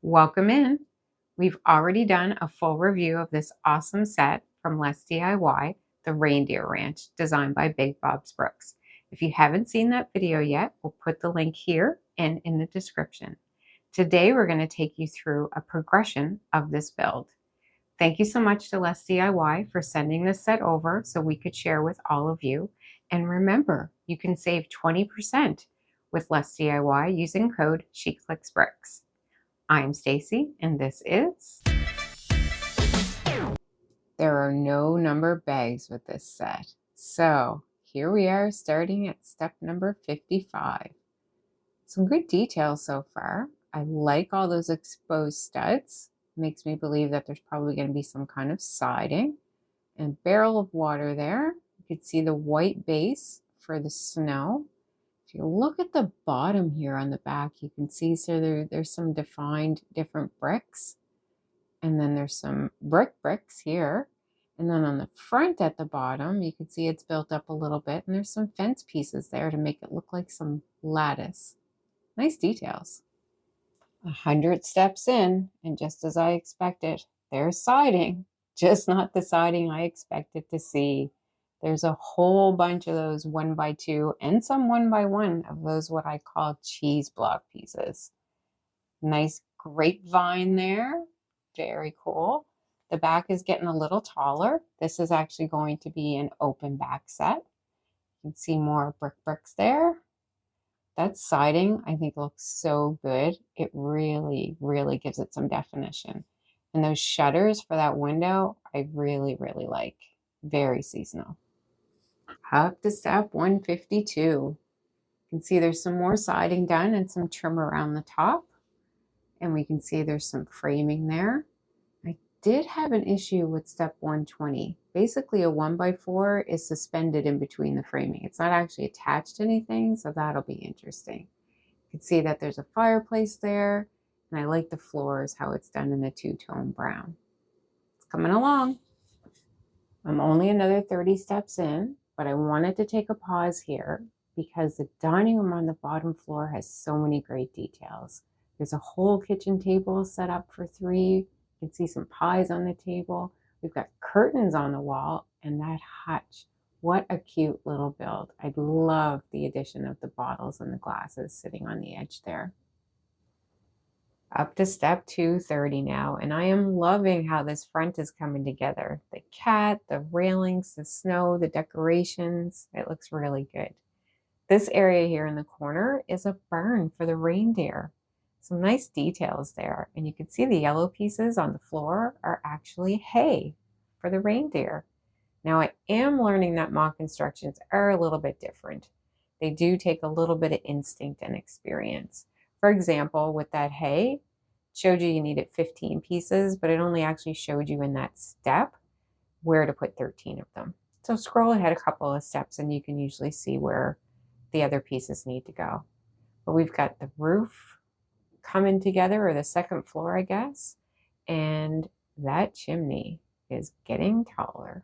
Welcome in. We've already done a full review of this awesome set from LesDiy, the Reindeer Ranch, designed by BigBobsBricks. If you haven't seen that video yet, we'll put the link here and in the description. Today, we're going to take you through a progression of this build. Thank you so much to LesDiy for sending this set over so we could share with all of you. And remember, you can save 20% with LesDiy using code SheClicksBricks. I'm Stacy, and this is... There are no number bags with this set. So here we are starting at step number 55. Some good details so far. I like all those exposed studs. Makes me believe that there's probably going to be some kind of siding. And barrel of water there. You can see the white base for the snow. If you look at the bottom here on the back, you can see there's some defined different bricks. And then there's some bricks here. And then on the front at the bottom, you can see it's built up a little bit. And there's some fence pieces there to make it look like some lattice. Nice details. 100 steps in, and just as I expected, there's siding. Just not the siding I expected to see. There's a whole bunch of those 1x2 and some 1x1 of those what I call cheese block pieces. Nice grapevine there. Very cool. The back is getting a little taller. This is actually going to be an open back set. You can see more bricks there. That siding, I think, looks so good. It really, really gives it some definition. And those shutters for that window, I really, really like. Very seasonal. Up to step 152. You can see there's some more siding done and some trim around the top. And we can see there's some framing there. I did have an issue with step 120. Basically, a 1x4 is suspended in between the framing. It's not actually attached to anything, so that'll be interesting. You can see that there's a fireplace there, and I like the floors, how it's done in a two-tone brown. It's coming along. I'm only another 30 steps in, but I wanted to take a pause here because the dining room on the bottom floor has so many great details. There's a whole kitchen table set up for 3. You can see some pies on the table. We've got curtains on the wall and that hutch. What a cute little build. I love the addition of the bottles and the glasses sitting on the edge there. Up to step 230 now, and I am loving how this front is coming together. The cat, the railings, the snow, the decorations. It looks really good. This area here in the corner is a barn for the reindeer. Some nice details there, and you can see the yellow pieces on the floor are actually hay for the reindeer. Now I am learning that mock constructions are a little bit different. They do take a little bit of instinct and experience. For example, with that hay, it showed you needed 15 pieces, but it only actually showed you in that step where to put 13 of them. So scroll ahead a couple of steps and you can usually see where the other pieces need to go. But we've got the roof coming together, or the second floor, I guess, and that chimney is getting taller.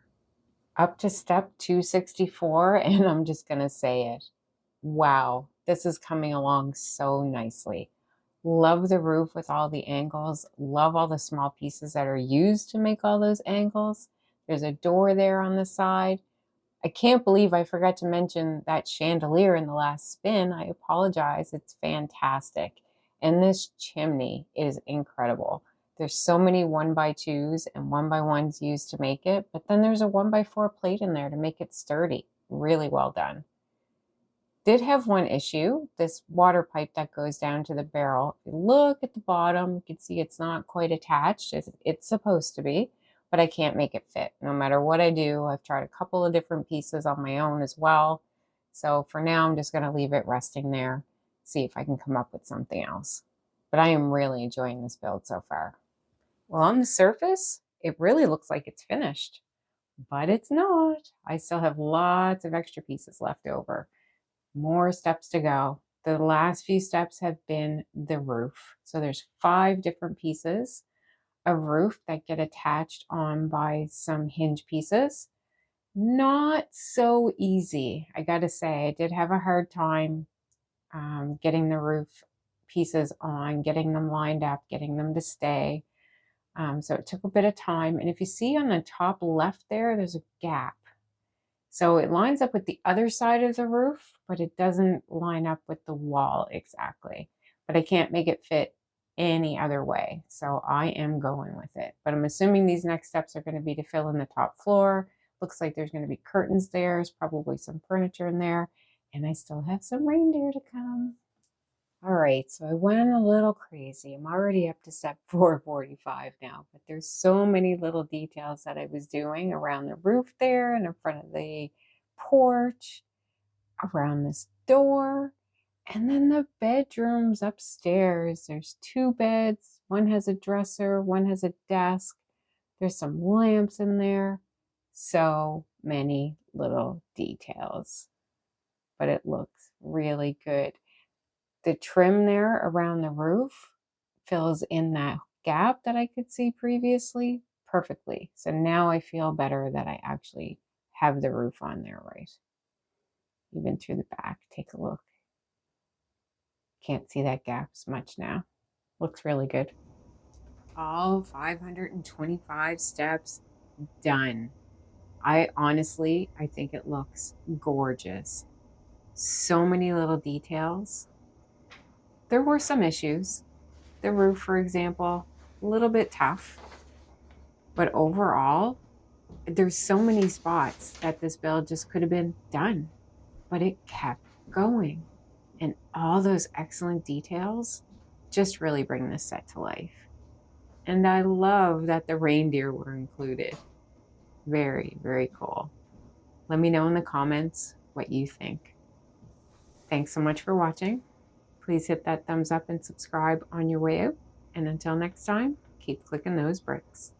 Up to step 264, and I'm just gonna say it. Wow, this is coming along so nicely. Love the roof with all the angles. Love all the small pieces that are used to make all those angles. There's a door there on the side. I can't believe I forgot to mention that chandelier in the last spin. I apologize. It's fantastic. And this chimney is incredible. There's so many 1x2s and 1x1s used to make it, but then there's a 1x4 plate in there to make it sturdy. Really well done. Did have one issue, this water pipe that goes down to the barrel. If you look at the bottom, you can see it's not quite attached. It's supposed to be, but I can't make it fit. No matter what I do, I've tried a couple of different pieces on my own as well. So for now, I'm just gonna leave it resting there, see if I can come up with something else. But I am really enjoying this build so far. Well, on the surface, it really looks like it's finished, but it's not. I still have lots of extra pieces left over. More steps to go. The last few steps have been the roof. So there's 5 different pieces of roof that get attached on by some hinge pieces. Not so easy. I gotta say, I did have a hard time getting the roof pieces on, getting them lined up, getting them to stay. So it took a bit of time. And if you see on the top left there, there's a gap. So it lines up with the other side of the roof, but it doesn't line up with the wall exactly. But I can't make it fit any other way. So I am going with it. But I'm assuming these next steps are going to be to fill in the top floor. Looks like there's going to be curtains there. There's probably some furniture in there. And I still have some reindeer to come. All right, so I went a little crazy. I'm already up to step 445 now, but there's so many little details that I was doing around the roof there and in front of the porch, around this door, and then the bedrooms upstairs. There's 2 beds. One has a dresser, one has a desk. There's some lamps in there. So many little details, but it looks really good. The trim there around the roof fills in that gap that I could see previously perfectly. So now I feel better that I actually have the roof on there right. Even through the back, take a look. Can't see that gap as much now. Looks really good. All 525 steps done. I think it looks gorgeous. So many little details. There were some issues. The roof, for example, a little bit tough. But overall, there's so many spots that this build just could have been done. But it kept going. And all those excellent details just really bring this set to life. And I love that the reindeer were included. Very, very cool. Let me know in the comments what you think. Thanks so much for watching. Please hit that thumbs up and subscribe on your way out. And until next time, keep clicking those bricks.